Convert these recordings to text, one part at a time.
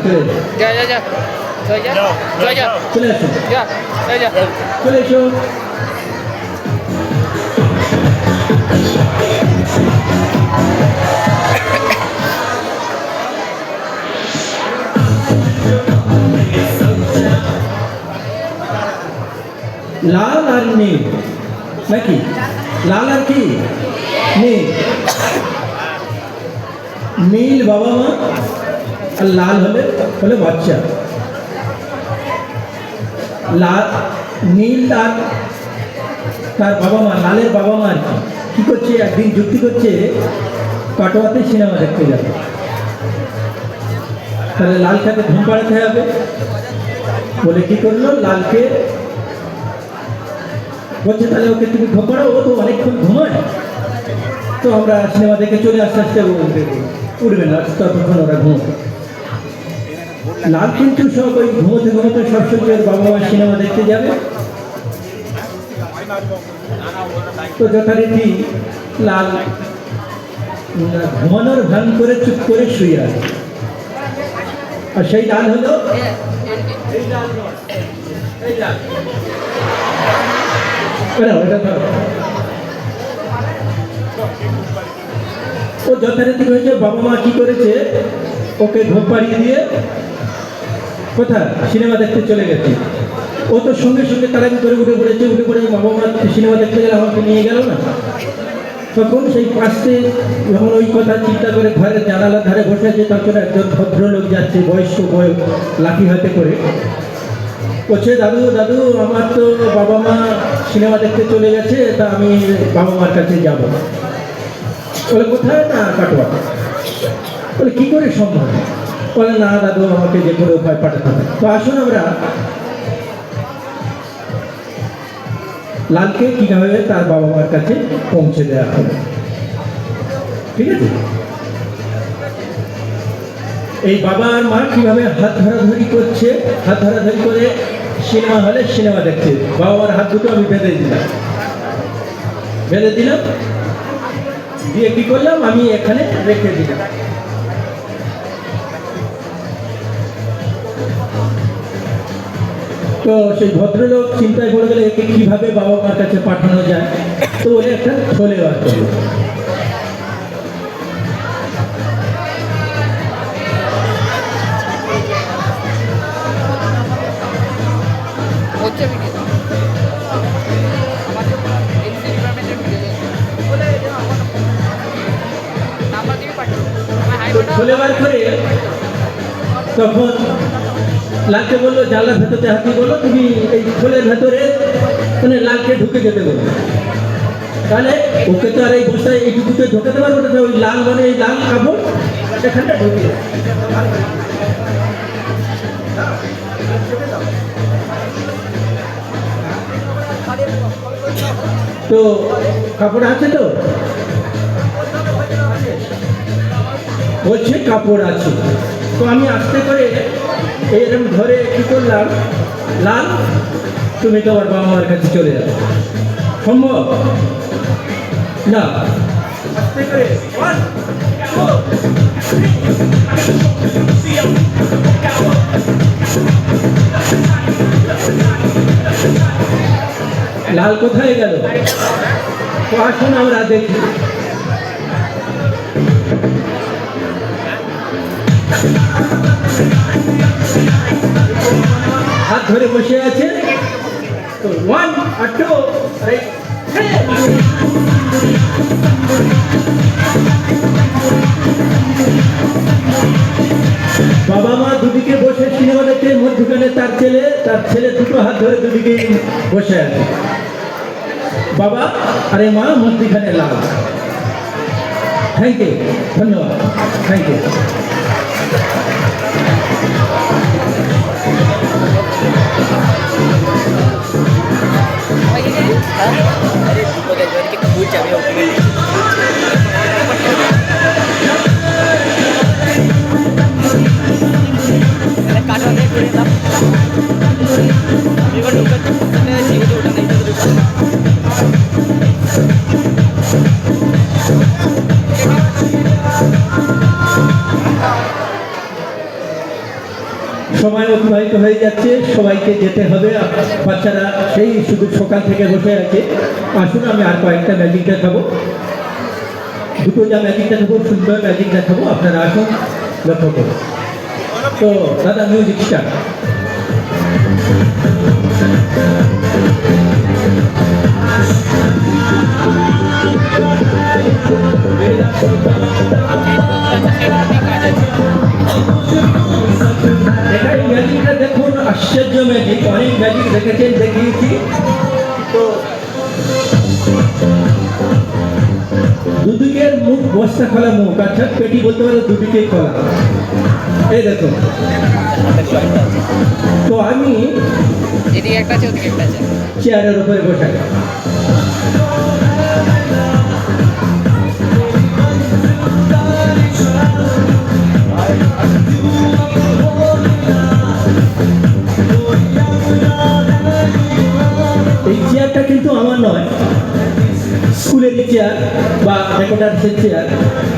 চলে এসো। যা যা যা চলে যা চলে যা চলে আসো, যা চলে যা চলে এসো। লাল আর নীল নাকি? লাল আর কি? নীল। নীল বাবা মা আর লাল হলে বাচ্চা। লাল নীল তার বাবা মা, লালের বাবা মা আর কি করছে, একদিন যুক্তি করছে কাটোয়াতে সিনেমা দেখতে যাবে। তাহলে লালটাকে ঘুম পাড়াতে হবে বলে কি করলো, লালকে বলছে তাহলে ওকে তুমি ঘুম পাড়াও, ও তো অনেকক্ষণ ঘুমায়, তো আমরা সিনেমা দেখে চলে আস্তে আস্তে উঠবে না, ততক্ষণ ওরা ঘুমোবে। লাল কিন্তু সব ওই ঘুমোতে ঘুমোতে সব সত্যি ওর বাবা মা সিনেমা দেখতে যাবে। তো যথারীতি লাল ঘুমানোর ভান করে চুপ করে শুয়ে আছে। আর সেই লাল হলো ও যথারীতি হয়েছে, বাবা মা কি করেছে, ওকে ঘুম পাড়িয়ে দিয়ে কোথায় সিনেমা দেখতে চলে গেছে। ও তো সঙ্গে সঙ্গে তাড়াতাড়ি করে উঠে পড়ে বাবা মা সিনেমা দেখতে গেলে আমাকে নিয়ে গেল না। তখন সেই পাশে যখন ওই কথা চিন্তা করে ঘরের জানালার ধারে বসে আছে, তখন একজন ভদ্রলোক যাচ্ছে বয়স্ক লাঠি হাতে করে, বলছে দাদু দাদু আমার তো বাবা মা সিনেমা দেখতে চলে গেছে, তা আমি বাবা মার কাছে যাব। বলে কোথায়? না কাটোয়া। বলে কি করে সম্ভব? বলে না দাদু আমাকে যে করে উপায় পাঠাতে হবে। তো আসুন আমরা লালকে কিভাবে তার বাবা মার কাছে পৌঁছে দেওয়া হবে, ঠিক আছে? এই বাবা আর মা কিভাবে হাত ধরাধরি করছে, হাত ধরাধরি করে সিনেমা হলে সিনেমা দেখছে। বাবা মার হাত দুটো আমি বেঁধে দিলাম দিয়ে কি করলাম, আমি এখানে রেখে দিলাম। তো সেই ভদ্রলোক চিন্তায় পড়ে গেলে একে কিভাবে বাবা মার কাছে পাঠানো যায়, তো বলে একটা থলে বার করলো। থলে বার করে তখন লালকে বললো জানলার ভেতরে হাতি বললো তুমি এই থলের ভেতরে মানে লালকে ঢুকে যেতে বললো। তাহলে ওকে তো আর এই বস্তায় এইটুকুতে ঢোকাতে পারবো না, ওই লাল মানে এই লাল কাপড় এখানটা ঢুকিয়ে। তো কাপড় আছে তো? বলছে কাপড় আছে। তো আমি আস্তে করে এরকম ধরে কি করলাম, লাল তুমি তোমার বাবা মার কাছে চলে যাবে। সম্ভব না। আস্তে করে লাল কোথায় গেল? তো আসুন আমরা দেখি। হাত ধরে বসে আছে, তো 1 আর 2 বাবা মা দুদিকে বসে সিনেমা দেখতে, মধ্যখানে তার ছেলে দুটো হাত ধরে দুদিকে বসে আছে। বাবা আরে মা মধ্যখানে লাল। থ্যাংক ইউ, ধন্যবাদ, থ্যাংক ইউ। সময় অতিবাহিত হয়ে যাচ্ছে, সবাইকে যেতে হবে। বাচ্চারা সেই শুধু সকাল থেকে বসে আছে। আসুন আমি আর কয়েকটা ম্যাজিক দেখাবো, দুটো যা ম্যাজিক দেখাবো, সুন্দর ম্যাজিক দেখাবো, আপনারা আসুন, লক্ষ্য করুন। তো দাদা মিউজিক স্টার্ট। এটাই ম্যাজিকটা দেখুন, আশ্চর্য ম্যাজিক। অনেক ম্যাজিক দেখেছেন, দেখিয়েছি। তো দুদিকের মুখ, বস্তা খোলা মুখ, আচ্ছা পেটি বলতে পারো দুদিকে খোলা। এই দেখুন। তো আমি এদিকে একটা আছে, ওদিকে একটা আছে। চেয়ারের উপরে বসে এই চেয়ারটা কিন্তু আমার নয়, স্কুলের চেয়ার বা রেকর্ডার্সের চেয়ার।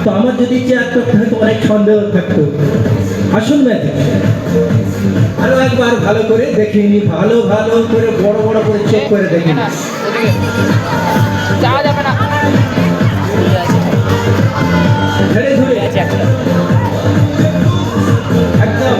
তো আমার যদি চেয়ার করতে হয়তো অনেক সন্দেহ থাকতো। আসুন ম্যাজিক আরো একবার ভালো করে দেখিয়ে নি, ভালো ভালো করে বড় বড় করে চেক করে দেখি। না, ওদিকে যাওয়া যাবে না। ধীরে ধীরে আছে একটা। একদম।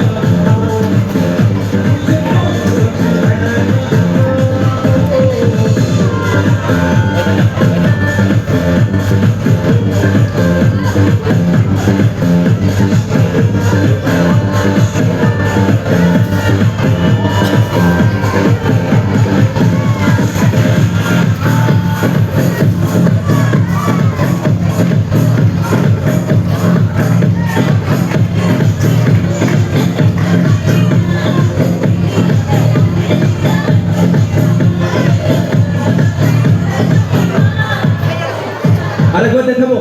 আরেকবার দেখাবো,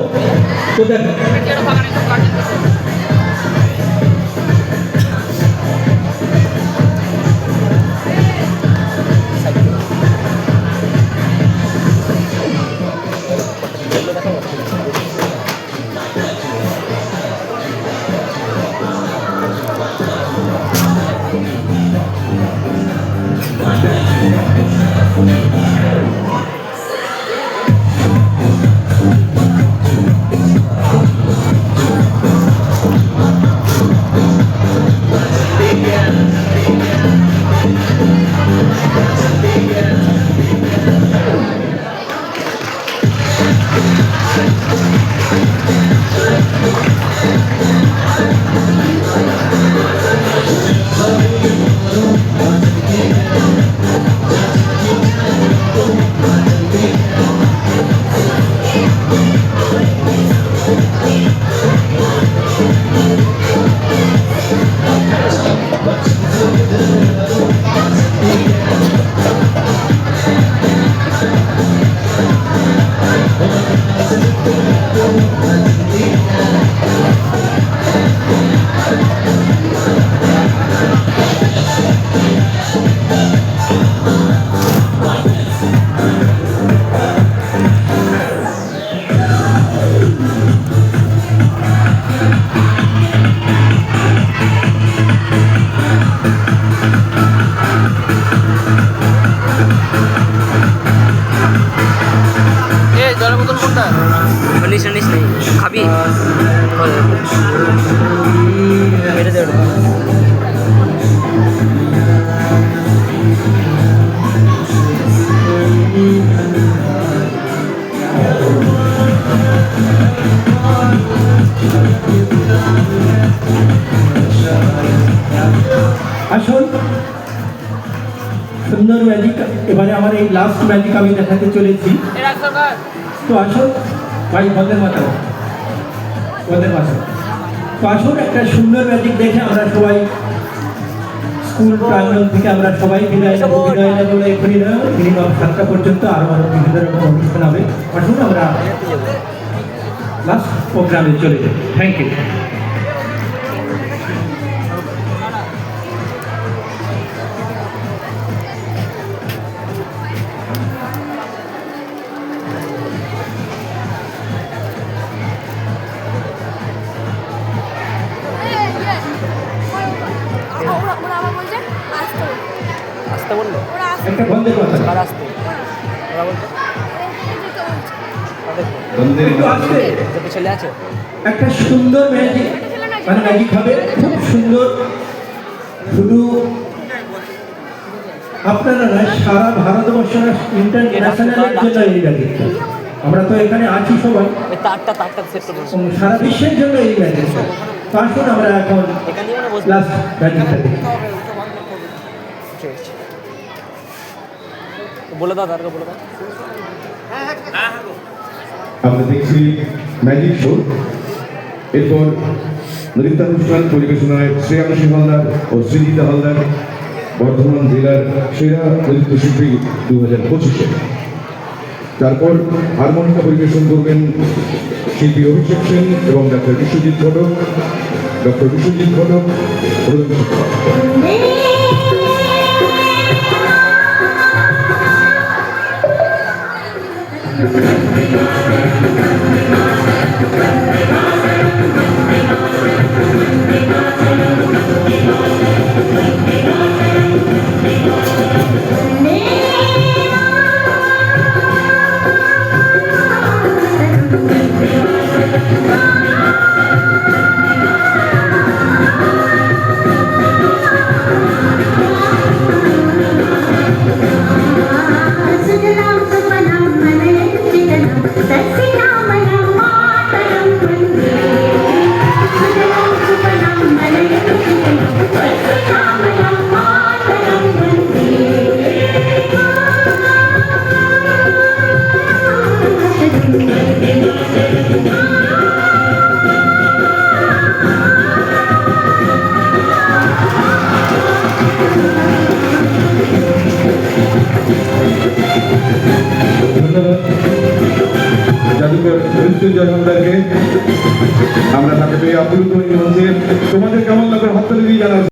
তো দেখো। পেটিটা ফাঁকা নেই, তো কাটে। জলের বোতল কোনটা? নিস নেই খাবি মেরে দে ওটা। আসুন, সুন্দর ম্যাজিক। এবারে আমার এই লাস্ট ম্যাজিক আমি দেখাতে চলেছি। এরা সরকার তো আসুন ভাই, বন্দের মাতা, বন্দের মাতা। তো আসুন একটা সুন্দর ম্যাজিক দেখে আমরা সবাই স্কুল প্রাঙ্গণ থেকে আমরা সবাই বিদায় নেবো। বিদায় নেবো এখনই না, মিনিমাম 7টা পর্যন্ত আরও আরও বিভিন্ন রকম অনুষ্ঠান হবে। আসুন আমরা লাস্ট প্রোগ্রামে চলে যাই। Thank you. 오라 আসতে বললো একটা বন্ধের কথা আর আসতে ওরা বলতো একটু আসতে যত ছেলে আছে একটা সুন্দর ম্যাজিক মানে ম্যাজিক হবে খুব সুন্দর শুধু আপনারা নয় সারা ভারতবর্ষ ইন্টারন্যাশনালের জন্য এই ম্যাজিকটা আমরা তো এখানে আছি সবাই ওই তারটা সেট করবো সারা বিশ্বের জন্য এই ম্যাজিকটা তো আসুন আমরা এখন এখানে মানে বসবো লাস্ট ম্যাজিকটা দেখি ঠিক আছে বলে দাও তারকে বলে দাও আমরা দেখছি ম্যাজিক শো এরপর নৃত্যানুষ্ঠান পরিবেশনায় শ্রেয়াংশী হালদার ও সৃজিতা হালদার বর্ধমান জেলার সেরা নৃত্যশিল্পী 2025-এ। তারপর হারমোনিকা পরিবেশন করবেন শিল্পী অভিষেক সেন এবং ডক্টর বিশ্বজিৎ ঘটক প্রধান শিক্ষক।